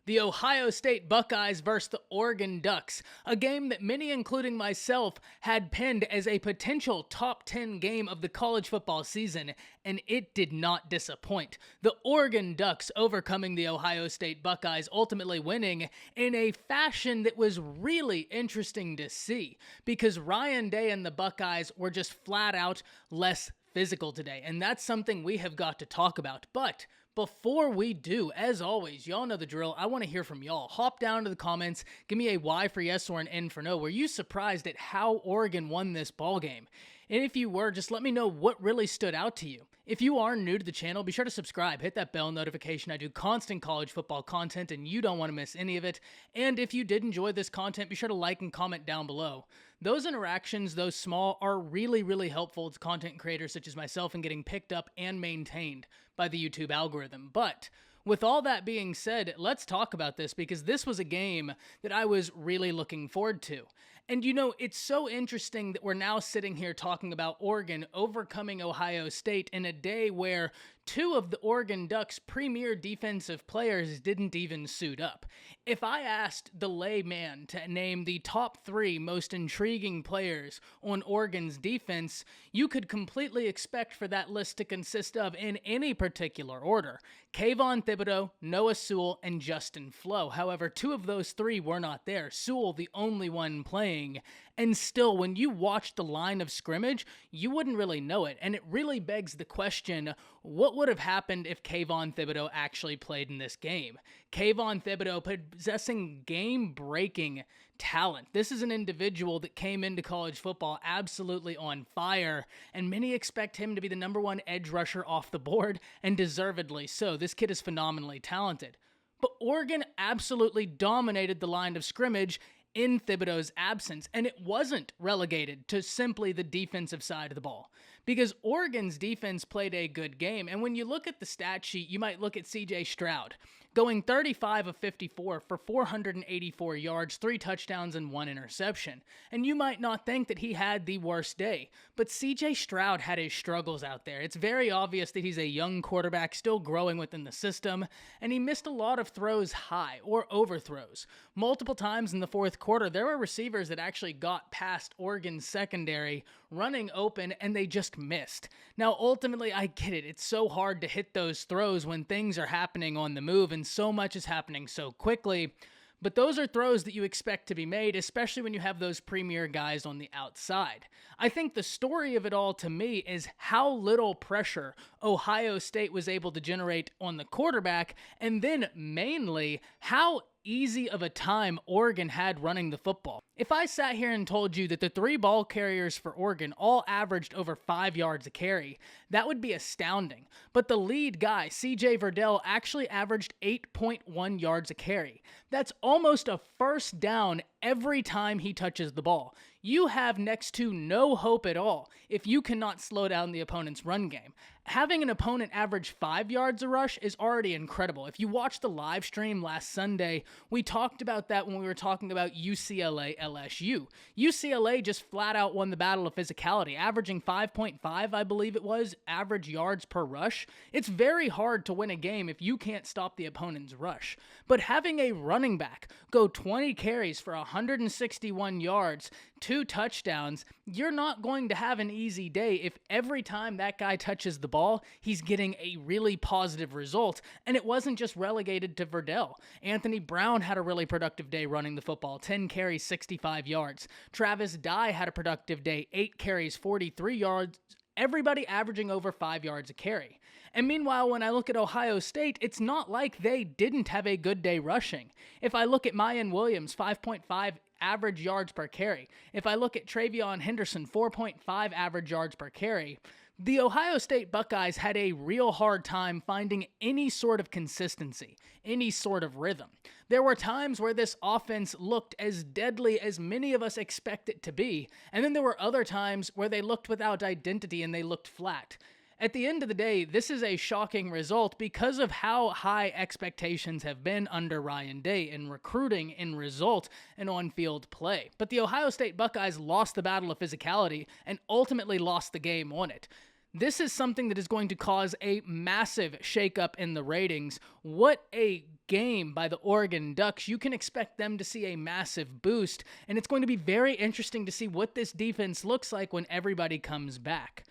The Ohio State Buckeyes versus the Oregon Ducks, a game that many, including myself, had pinned as a potential top 10 game of the college football season, and it did not disappoint. The Oregon Ducks overcoming the Ohio State Buckeyes, ultimately winning in a fashion that was really interesting to see, because Ryan Day and the Buckeyes were just flat out less physical today, and that's something we have got to talk about. But before we do, as always, y'all know the drill. I want to hear from y'all. Hop down to the comments. Give me a Y for yes or an N for no. Were you surprised at how Oregon won this ball game? And if you were, just let me know what really stood out to you. If you are new to the channel, be sure to subscribe. Hit that bell notification. I do constant college football content, and you don't want to miss any of it. And if you did enjoy this content, be sure to like and comment down below. Those interactions, though small, are really, really helpful to content creators such as myself in getting picked up and maintained by the YouTube algorithm. But with all that being said, let's talk about this, because this was a game that I was really looking forward to. And you know, it's so interesting that we're now sitting here talking about Oregon overcoming Ohio State in a day where two of the Oregon Ducks' premier defensive players didn't even suit up. If I asked the layman to name the top three most intriguing players on Oregon's defense, you could completely expect for that list to consist of, in any particular order, Kayvon Thibodeau, Noah Sewell, and Justin Flo. However, two of those three were not there. Sewell, the only one playing. And still, when you watch the line of scrimmage, you wouldn't really know it. And it really begs the question, what would have happened if Kayvon Thibodeau actually played in this game? Kayvon Thibodeau possessing game-breaking talent. This is an individual that came into college football absolutely on fire, and many expect him to be the #1 edge rusher off the board, and deservedly so. This kid is phenomenally talented. But Oregon absolutely dominated the line of scrimmage in Thibodeau's absence, and it wasn't relegated to simply the defensive side of the ball, because Oregon's defense played a good game. And when you look at the stat sheet, you might look at CJ Stroud going 35 of 54 for 484 yards, 3 touchdowns, and 1 interception. And you might not think that he had the worst day, but CJ Stroud had his struggles out there. It's very obvious that he's a young quarterback still growing within the system, and he missed a lot of throws high or overthrows. Multiple times in the fourth quarter, there were receivers that actually got past Oregon's secondary running open, and they just missed. Now, ultimately, I get it. It's so hard to hit those throws when things are happening on the move and so much is happening so quickly. But those are throws that you expect to be made, especially when you have those premier guys on the outside. I think the story of it all to me is how little pressure Ohio State was able to generate on the quarterback, and then mainly how easy of a time Oregon had running the football. If I sat here and told you that the 3 ball carriers for Oregon all averaged over 5 yards a carry, that would be astounding. But the lead guy, CJ Verdell, actually averaged 8.1 yards a carry. That's almost a first down every time he touches the ball. You have next to no hope at all if you cannot slow down the opponent's run game. Having an opponent average 5 yards a rush is already incredible. If you watched the live stream last Sunday, we talked about that when we were talking about UCLA LSU. UCLA just flat out won the battle of physicality, averaging 5.5, I believe it was, average yards per rush. It's very hard to win a game if you can't stop the opponent's rush. But having a running back go 20 carries for 161 yards, 2 touchdowns, you're not going to have an easy day if every time that guy touches the ball, he's getting a really positive result. And it wasn't just relegated to Verdell. Anthony Brown had a really productive day running the football, 10 carries, 65 yards. Travis Dye had a productive day, 8 carries, 43 yards, everybody averaging over 5 yards a carry. And meanwhile, when I look at Ohio State, it's not like they didn't have a good day rushing. If I look at Mayan Williams, 5.5 average yards per carry. If I look at Travion Henderson, 4.5 average yards per carry. The Ohio State Buckeyes had a real hard time finding any sort of consistency, any sort of rhythm. There were times where this offense looked as deadly as many of us expect it to be, and then there were other times where they looked without identity and they looked flat. At the end of the day, this is a shocking result because of how high expectations have been under Ryan Day in recruiting, in result, and on-field play. But the Ohio State Buckeyes lost the battle of physicality and ultimately lost the game on it. This is something that is going to cause a massive shakeup in the ratings. What a game by the Oregon Ducks. You can expect them to see a massive boost, and it's going to be very interesting to see what this defense looks like when everybody comes back.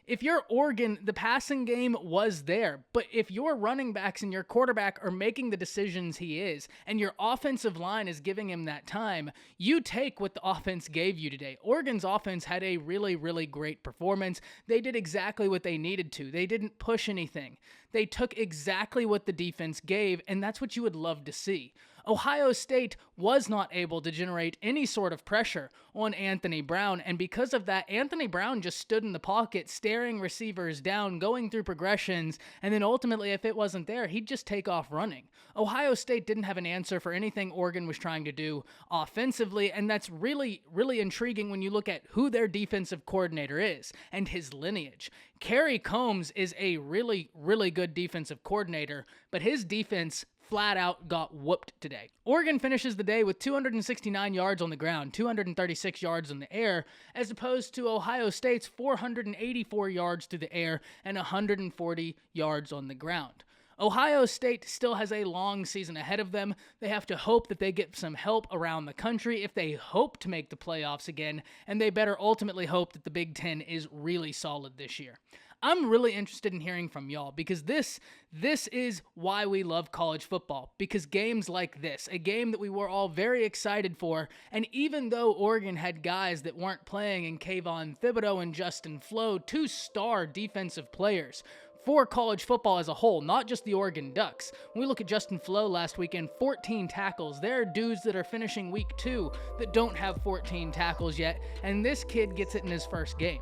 If you're Oregon, the passing game was there, but if your running backs and your quarterback are making the decisions he is, and your offensive line is giving him that time, you take what the offense gave you today. Oregon's offense had a really, really great performance. They did exactly what they needed to. They didn't push anything. They took exactly what the defense gave, and that's what you would love to see. Ohio State was not able to generate any sort of pressure on Anthony Brown, and because of that, Anthony Brown just stood in the pocket, staring receivers down, going through progressions, and then ultimately, if it wasn't there, he'd just take off running. Ohio State didn't have an answer for anything Oregon was trying to do offensively, and that's really, really intriguing when you look at who their defensive coordinator is and his lineage. Kerry Combs is a really, really good defensive coordinator, but his defense flat out got whooped today. Oregon finishes the day with 269 yards on the ground, 236 yards in the air, as opposed to Ohio State's 484 yards through the air and 140 yards on the ground. Ohio State still has a long season ahead of them. They have to hope that they get some help around the country if they hope to make the playoffs again, and they better ultimately hope that the Big Ten is really solid this year. I'm really interested in hearing from y'all because this is why we love college football, because games like this, a game that we were all very excited for, and even though Oregon had guys that weren't playing in Kayvon Thibodeau and Justin Flo, two star defensive players for college football as a whole, not just the Oregon Ducks. When we look at Justin Flo last weekend, 14 tackles. There are dudes that are finishing week 2 that don't have 14 tackles yet, and this kid gets it in his first game.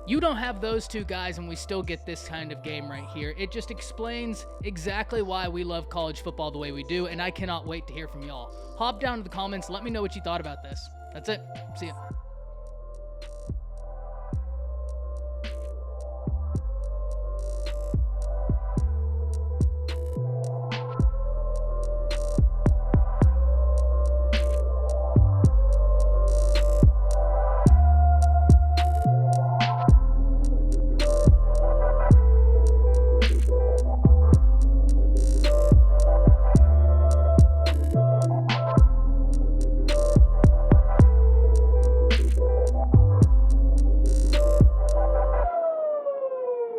You don't have those two guys and we still get this kind of game right here. It just explains exactly why we love college football the way we do, and I cannot wait to hear from y'all. Hop down to the comments, let me know what you thought about this. That's it. See ya.